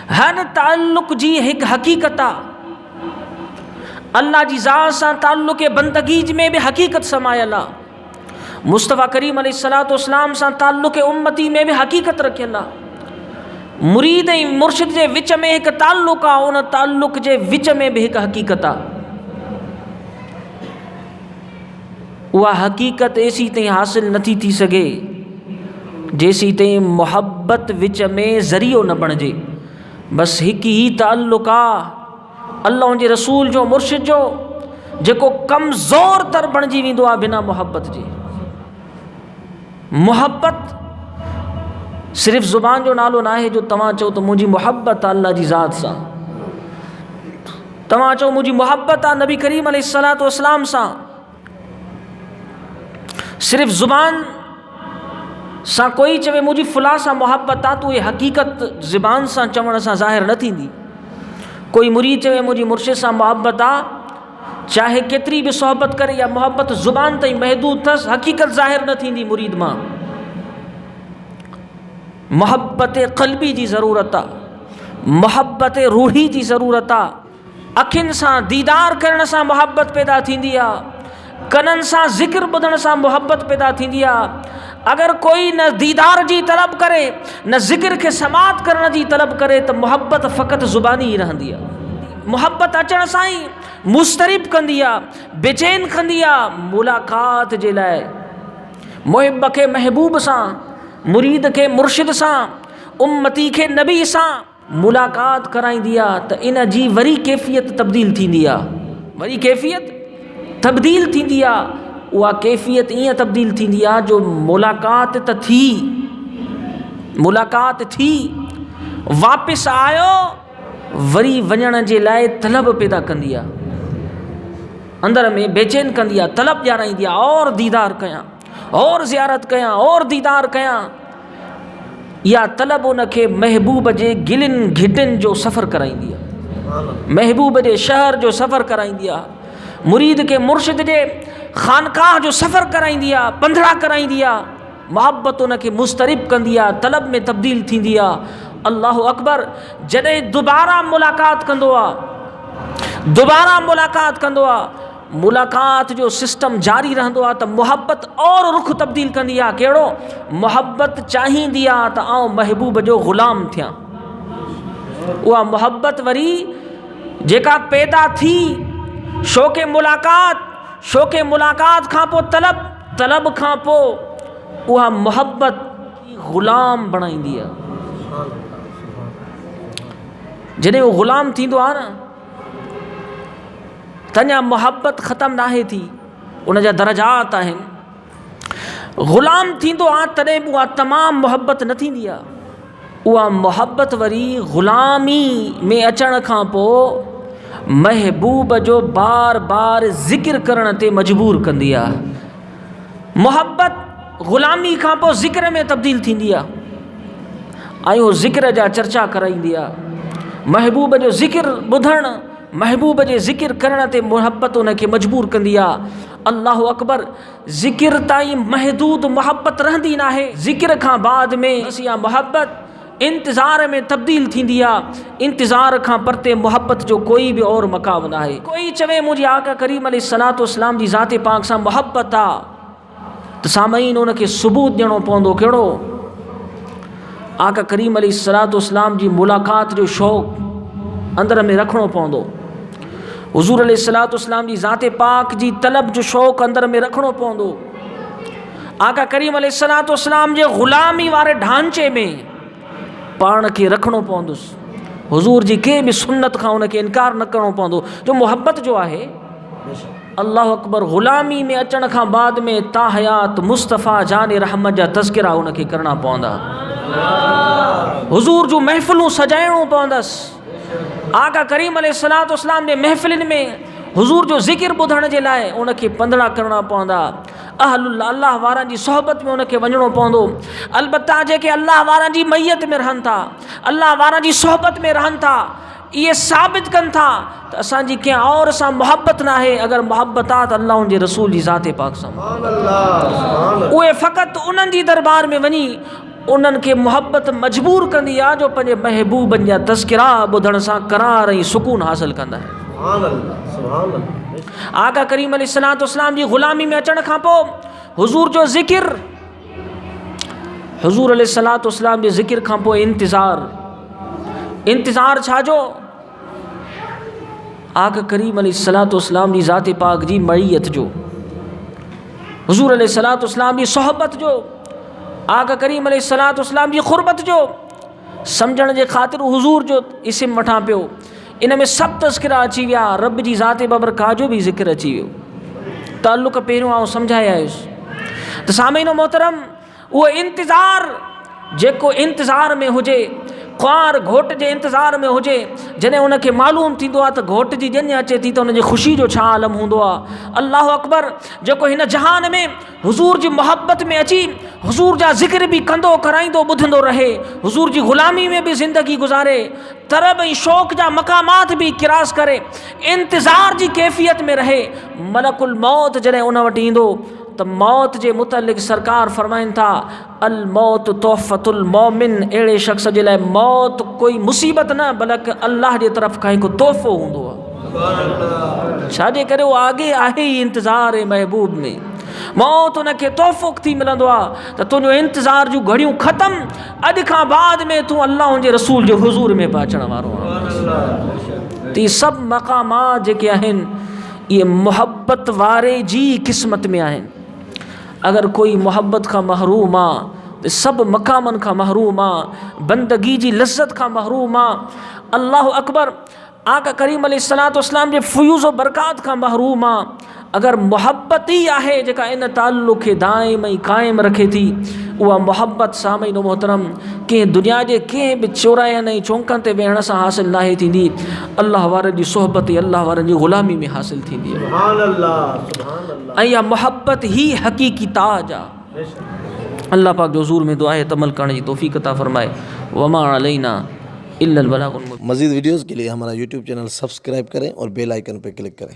हर ताल्लुक़ जी हिकु हक़ीक़त आहे। अल्लाह जी ज़ात सां ताल्लुक़ बंदगी में भी हक़ीक़त समायल आहे। मुस्तफ़ा करीम अलैहिस्सलातु वस्सलाम सां ताल्लुक़ उम्मती में भी हक़ीक़त रखियल आहे। मुरीद ऐं मुर्शिद जे विच में हिकु ताल्लुक़ आहे, उन ताल्लुक़ जे विच में भी हिकु हक़ीक़त आहे। उहा हक़ीक़त एसी ताईं हासिल नथी थी सघे जेसी ताईं मोहब्बत विच में ज़रियो न बणिजे। बस हिकु ई ताल्लुक़ आहे अल्लाह जे रसूल जो, मुर्शिद जो, जेको कमज़ोर तर बणिजी वेंदो आहे बिना मोहब्बत जे। मोहब्बत सिर्फ़ ज़ुबान जो नालो न आहे जो तव्हां चओ त मुंहिंजी मोहब्बत आहे अल्लाह जी ज़ात सां, तव्हां चओ मुंहिंजी मोहब्बत आहे नबी करीम अलैहिस्सलातु वस्सलाम सां। सिर्फ़ ज़ुबान सां कोई चवे मुंहिंजी फलां सां मोहब्बत आहे, तो ये हक़ीक़त ज़ुबान सां चवण सां ज़ाहिर न थींदी। कोई मुरीद चवे मुंहिंजी मुर्शिद सां मोहब्बत आहे, चाहे केतिरी भी सोहबत करे, या मोहब्बत ज़ुबान ताईं महदूद अथसि, हक़ीक़त ज़ाहिर न थींदी मुरीद मां। मोहब्बत क़ल्बी जी ज़रूरत आहे, मोहब्बत रूही जी ज़रूरत आहे। अखियुनि सां दीदार करण सां मोहब्बत पैदा थींदी आहे, कननि सां ज़िक्र ॿुधण सां मोहब्बत पैदा थींदी आहे। अगर कोई न दीदार जी तलब करे, न ज़िक्र के समात करण जी तलब करे, तो मोहब्बत फ़क़त ज़ुबानी ही रहंदी आहे। मोहब्बत अचण सां ही मुस्तरिब कंदी आहे, बेचैन कंदी आहे मुलाक़ात जे लाइ। मुहिब के महबूब सां, मुरीद के मुर्शिद सां, उम्मती के नबी सां मुलाक़ात कराईंदी आहे, त इन जी वरी कैफ़ियत तब्दील थींदी आहे। वरी कैफ़ियत तब्दील थींदी आहे। उहा कैफ़ियत ईअं तब्दील थींदी आहे जो मुलाक़ात त थी, मुलाक़ात थी, वापसि आयो, वरी वञण जे लाइ तलब पैदा कंदी आहे, अंदर में बेचैन कंदी आहे, तलब ॼाणाईंदी आहे, और दीदार कयां, और ज़ियारत कयां, और दीदार कयां। इहा तलब उनखे महबूब जे गिलिन घिटिन जो सफ़र कराईंदी आहे, महबूब जे शहर जो सफ़र कराईंदी आहे, मुरीद के मुर्शिद जे खानकाह जो सफ़र कराईंदी आहे, पंधड़ा कराईंदी आहे। मोहब्बत उनखे मुस्तरिब कंदी आहे, तलब में तब्दील थींदी आहे। अल्लाहु अकबर। जॾहिं दोबारा मुलाक़ात कंदो आहे, दोबारा मुलाक़ात कंदो आहे, मुलाक़ात जो सिस्टम जारी रहंदो आहे, त मोहब्बत और रुख तब्दील कंदी आहे। कहिड़ो? मोहब्बत चाहींदी आहे त आउं महबूब जो ग़ुलाम थियां। उहा मोहब्बत वरी जेका पैदा थी शौक़ मुलाक़ात, शौक़ मुलाक़ात खां पोइ तलब, तलब खां पोइ उहा मोहब्बत ग़ुलाम बणाईंदी आहे। जॾहिं उहो ग़ुलाम थींदो आहे न, त अञा मोहब्बत ख़तमु नाहे थी, उन जा दरजात आहिनि। ग़ुलाम थींदो आहे तॾहिं बि उहा तमामु मोहब्बत न थींदी आहे। उहा मोहब्बत वरी ग़ुलामी में अचण खां पोइ महबूब जो बार बार ज़िक्र करण ते मजबूर कंदी आहे। मोहब्बत ग़ुलामी खां पोइ ज़िक्र में तब्दील थींदी आहे, ऐं उहो ज़िक्र जा चर्चा कराईंदी आहे। महबूब जो ज़िक्र ॿुधणु, महबूब जे ज़िक्र करण ते मोहब्बत उनखे मजबूर कंदी आहे। अल्लाहु अकबर। ज़िक्र ताईं महदूद मोहब्बत रहंदी न आहे, ज़िक्र खां बाद में इहा मोहब्बत इंतज़ार में तब्दील थींदी आहे। इंतज़ार खां परते मोहब्बत जो कोई भी और मक़ाम न आहे। कोई चवे मुंहिंजी आका करीम अलैहिस्सलातु वस्सलाम जी ज़ात पाक सां मोहब्बत आहे, त सामईन उनखे सबूत ॾियणो पवंदो। कहिड़ो? आका करीम अलैहिस्सलातु वस्सलाम जी मुलाक़ात जो शौक़ अंदर में रखणो पवंदो। हुज़ूर अलैहिस्सलातु वस्सलाम जी ज़ात पाक जी तलब जो शौक़ अंदर में रखणो पवंदो। आका करीम अलैहिस्सलातु वस्सलाम जे ग़ुलामी वारे ढांचे में पाण खे रखणो पवंदुसि। हुज़ूर जी कंहिं बि सुन्नत खां उनखे इनकार न करिणो पवंदो। जो मोहब्बत जो आहे, अल्लाहु अकबर, ग़ुलामी में अचण खां बाद में ता हयात मुस्तफ़ा जान रहमत जा तज़किरा उनखे करणा पवंदा। हुज़ूर जूं महफ़िलूं सजाइणो पवंदसि। आका करीम अलैहिस्सलातु वस्सलाम जे महफ़िलुनि में हुज़ूर जो ज़िक्र ॿुधण जे लाइ उनखे पंधड़ा करणा पवंदा। अहलुल अल्लाह वारनि जी सोहबत में उनखे वञणो पवंदो। अलबत्ता जेके अल्लाह वारनि जी मैयत में रहनि था, अल्लाह वारनि जी सोहबत में रहनि था, ये साबित कन था तो असांजी कंहिं और सां मोहब्बत ना है। अगर मोहब्बत आ तो अल्लाह जे रसूल जी ज़ात पाक सां। उहे फ़क़त उन्हनि जी दरबार में वञी उन्हनि खे मोहब्बत मजबूर कंदी आहे जो पंहिंजे महबूबनि जा तज़किरा ॿुधण सां करार ऐं सुकून हासिल कंदा आहिनि। आका करीम अलैहिस्सलातु वस्सलाम जी ग़ुलामी में अचण खां पोइ हुज़ूर जो ज़िक्र, हुज़ूर अलैहिस्सलातु वस्सलाम जे ज़िक्र खां पोइ इंतज़ार छाजो? आका करीम अलैहिस्सलातु वस्सलाम जी ज़ात पाक जी मईयत जो, हुज़ूर अलैहिस्सलातु वस्सलाम जी सोहबत जो, आका करीम अलैहिस्सलातु वस्सलाम जी ख़ुरबत जो सम्झण जे ख़ातिर हुज़ूर जो इस्म वठां पियो। इन में सभु तज़किरा अची विया, रब जी ज़ात बबरकाह जो भी ज़िक्र अची वियो। ताल्लुक़ पहिरियों आउं सम्झाए आयुसि त सामीन मोहतरम, उहो इंतज़ार जेको इंतज़ार में हुजे, ख्वार घोट जे इंतज़ार में हुजे, जॾहिं उनखे मालूम थींदो आहे त घोट जी ॼञ अचे थी त उनजी ख़ुशी जो छा आलम हूंदो आहे। अल्लाह अकबर, जेको हिन जहान में हुज़ूर जी मोहब्बत में अची हुज़ूर जा ज़िक्र बि कंदो कराईंदो ॿुधंदो रहे, हुज़ूर जी ग़ुलामी में बि ज़िंदगी गुज़ारे, तरब ऐं शौक़ जा मक़ामात भी किरास करे, इंतज़ार जी कैफ़ियत में रहे, मलकुल मौत जॾहिं उन वटि ईंदो तो मौत जे मुतल्लिक़ सरकार फरमाइनि था, अल मौत तोहफ़तुल मोमिन, अहिड़े शख़्स जे लाइ मौत कोई मुसीबत न बल्कि अल्लाह जे तरफ़ खां हिकु तोहफ़ो हूंदो आहे। छाजे करे उहो आगे आहे ई इंतज़ार महबूब में, मौत उनखे तोहफ़ो थी मिलंदो आहे त तुंहिंजो इंतज़ार जूं घड़ियूं ख़तमु, अॼु खां बाद में तूं अल्लाह जे रसूल जे हुज़ूर में पिया अचण वारो आहे। त इहे सभु मक़ामात जेके आहिनि इहे मोहब्बत वारे जी क़िस्मत में आहिनि। अगर कोई मोहब्बत का महरूम आ तो सब मकामन का महरूम आ, बंदगी जी लज्जत का महरूम आ। अल्लाह अकबर, आका करीम अलैहिस्सलातु वस्सलाम जे फ़यूज़ व बरक़ात का महरूम आ। अगर मोहब्बत ही आहे जेका इन ताल्लुक़ खे दाइम ऐं क़ाइम रखे थी, उहा मोहब्बत सामीन मोहतरम कंहिं दुनिया जे कंहिं बि चौरायनि ऐं चौंकनि ते वेहण सां हासिल नाहे थींदी, अल्लाह वारनि जी सोहबत अल्लाह वारनि जी ग़ुलामी में हासिल थींदी आहे। ऐं इहा मोहब्बत ही हक़ीक़ी ताज आहे। अल्लाह पाक जो हुज़ूर में दुआ है तमल करण जी तौफ़ीक़ अता फ़रमाए। वमा अलैना इल्लल बलागुल मुबीन। मज़ीद वीडियोज़ के लिए हमारा यूट्यूब चैनल सब्सक्राइब करें और बेल आइकन पर क्लिक करें।